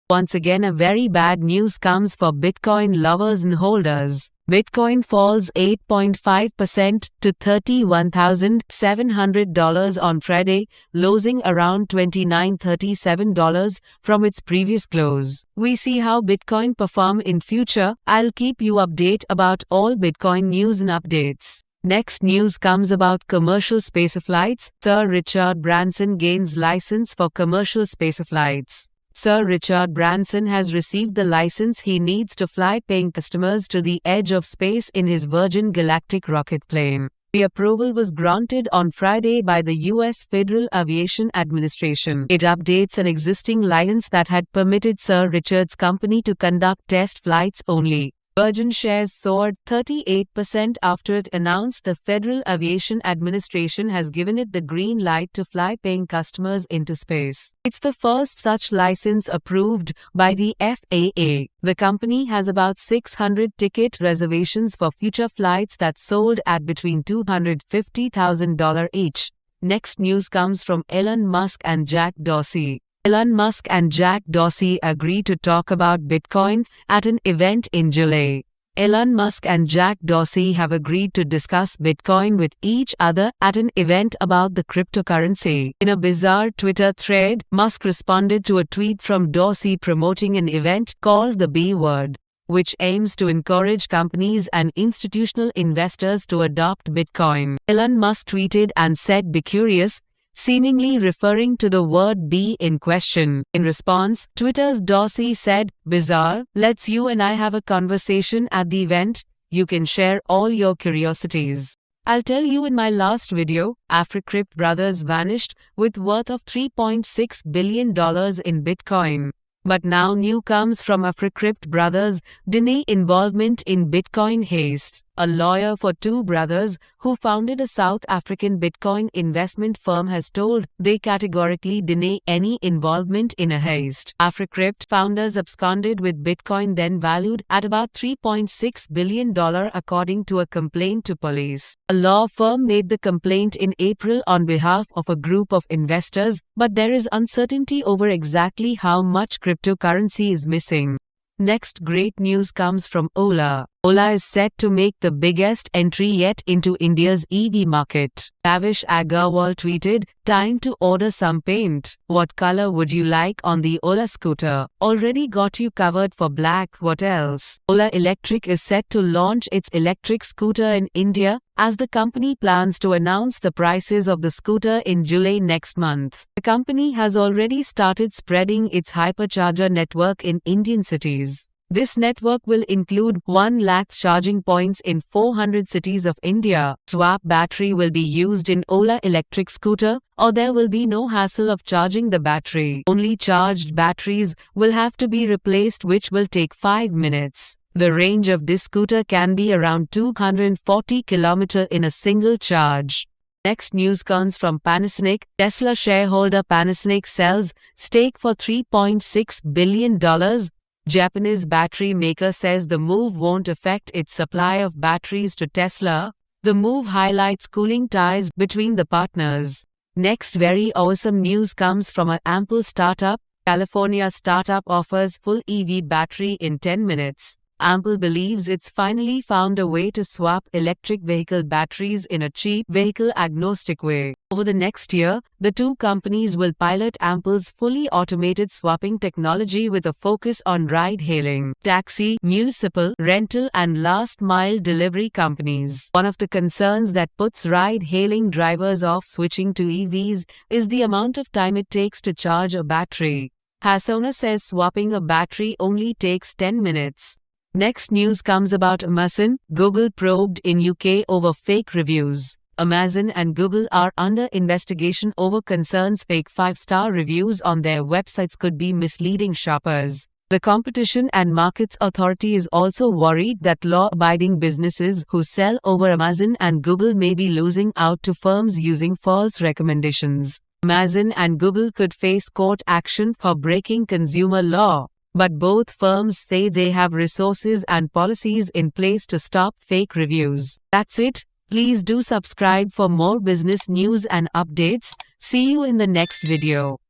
Once again, a very bad news comes for Bitcoin lovers and holders. Bitcoin falls 8.5% to $31,700 on Friday, losing around $29,037 from its previous close. We see how Bitcoin perform in future. I'll keep you update about all Bitcoin news and updates. Next news comes about commercial spaceflights. Sir Richard Branson gains license for commercial spaceflights. Sir Richard Branson has received the license he needs to fly paying customers to the edge of space in his Virgin Galactic rocket plane. The approval was granted on Friday by the U.S. Federal Aviation Administration. It updates an existing license that had permitted Sir Richard's company to conduct test flights only. Virgin shares soared 38% after it announced the Federal Aviation Administration has given it the green light to fly paying customers into space. It's the first such license approved by the FAA. The company has about 600 ticket reservations for future flights that sold at between $250,000 each. Next news comes from Elon Musk and Jack Dorsey. Elon Musk and Jack Dorsey agree to talk about Bitcoin at an event in July. Elon Musk and Jack Dorsey have agreed to discuss Bitcoin with each other at an event about the cryptocurrency. In a bizarre Twitter thread, Musk responded to a tweet from Dorsey promoting an event called the B Word, which aims to encourage companies and institutional investors to adopt Bitcoin. Elon Musk tweeted and said, "Be curious," seemingly referring to the word "be" in question. In response, Twitter's Dorsey said, "Bizarre, let's you and I have a conversation at the event. You can share all your curiosities. I'll tell you in my last video, Africrypt brothers vanished with worth of $3.6 billion in Bitcoin. But now new comes from Africrypt brothers, deny involvement in Bitcoin heist." A lawyer for two brothers, who founded a South African Bitcoin investment firm, has told they categorically deny any involvement in a heist. Africrypt founders absconded with Bitcoin then valued at about $3.6 billion according to a complaint to police. A law firm made the complaint in April on behalf of a group of investors, but there is uncertainty over exactly how much cryptocurrency is missing. Next great news comes from Ola. Ola is set to make the biggest entry yet into India's EV market. Lavish Agarwal tweeted, "Time to order some paint. What color would you like on the Ola scooter? Already got you covered for black, what else?" Ola Electric is set to launch its electric scooter in India, as the company plans to announce the prices of the scooter in July next month. The company has already started spreading its hypercharger network in Indian cities. This network will include 1 lakh charging points in 400 cities of India. Swap battery will be used in Ola electric scooter, or there will be no hassle of charging the battery. Only charged batteries will have to be replaced, which will take 5 minutes. The range of this scooter can be around 240 km in a single charge. Next news comes from Panasonic. Tesla shareholder Panasonic sells stake for $3.6 billion. Japanese battery maker says the move won't affect its supply of batteries to Tesla. The move highlights cooling ties between the partners. Next very awesome news comes from an Ampere startup. California startup offers full EV battery in 10 minutes. Ampere believes it's finally found a way to swap electric vehicle batteries in a cheap, vehicle-agnostic way. Over the next year, the two companies will pilot Ampere's fully automated swapping technology with a focus on ride-hailing, taxi, municipal, rental, and last-mile delivery companies. One of the concerns that puts ride-hailing drivers off switching to EVs is the amount of time it takes to charge a battery. Hasona says swapping a battery only takes 10 minutes. Next news comes about Amazon. Google probed in UK over fake reviews. Amazon and Google are under investigation over concerns fake 5-star reviews on their websites could be misleading shoppers. The Competition and Markets Authority is also worried that law-abiding businesses who sell over Amazon and Google may be losing out to firms using false recommendations. Amazon and Google could face court action for breaking consumer law. But both firms say they have resources and policies in place to stop fake reviews. That's it. Please do subscribe for more business news and updates. See you in the next video.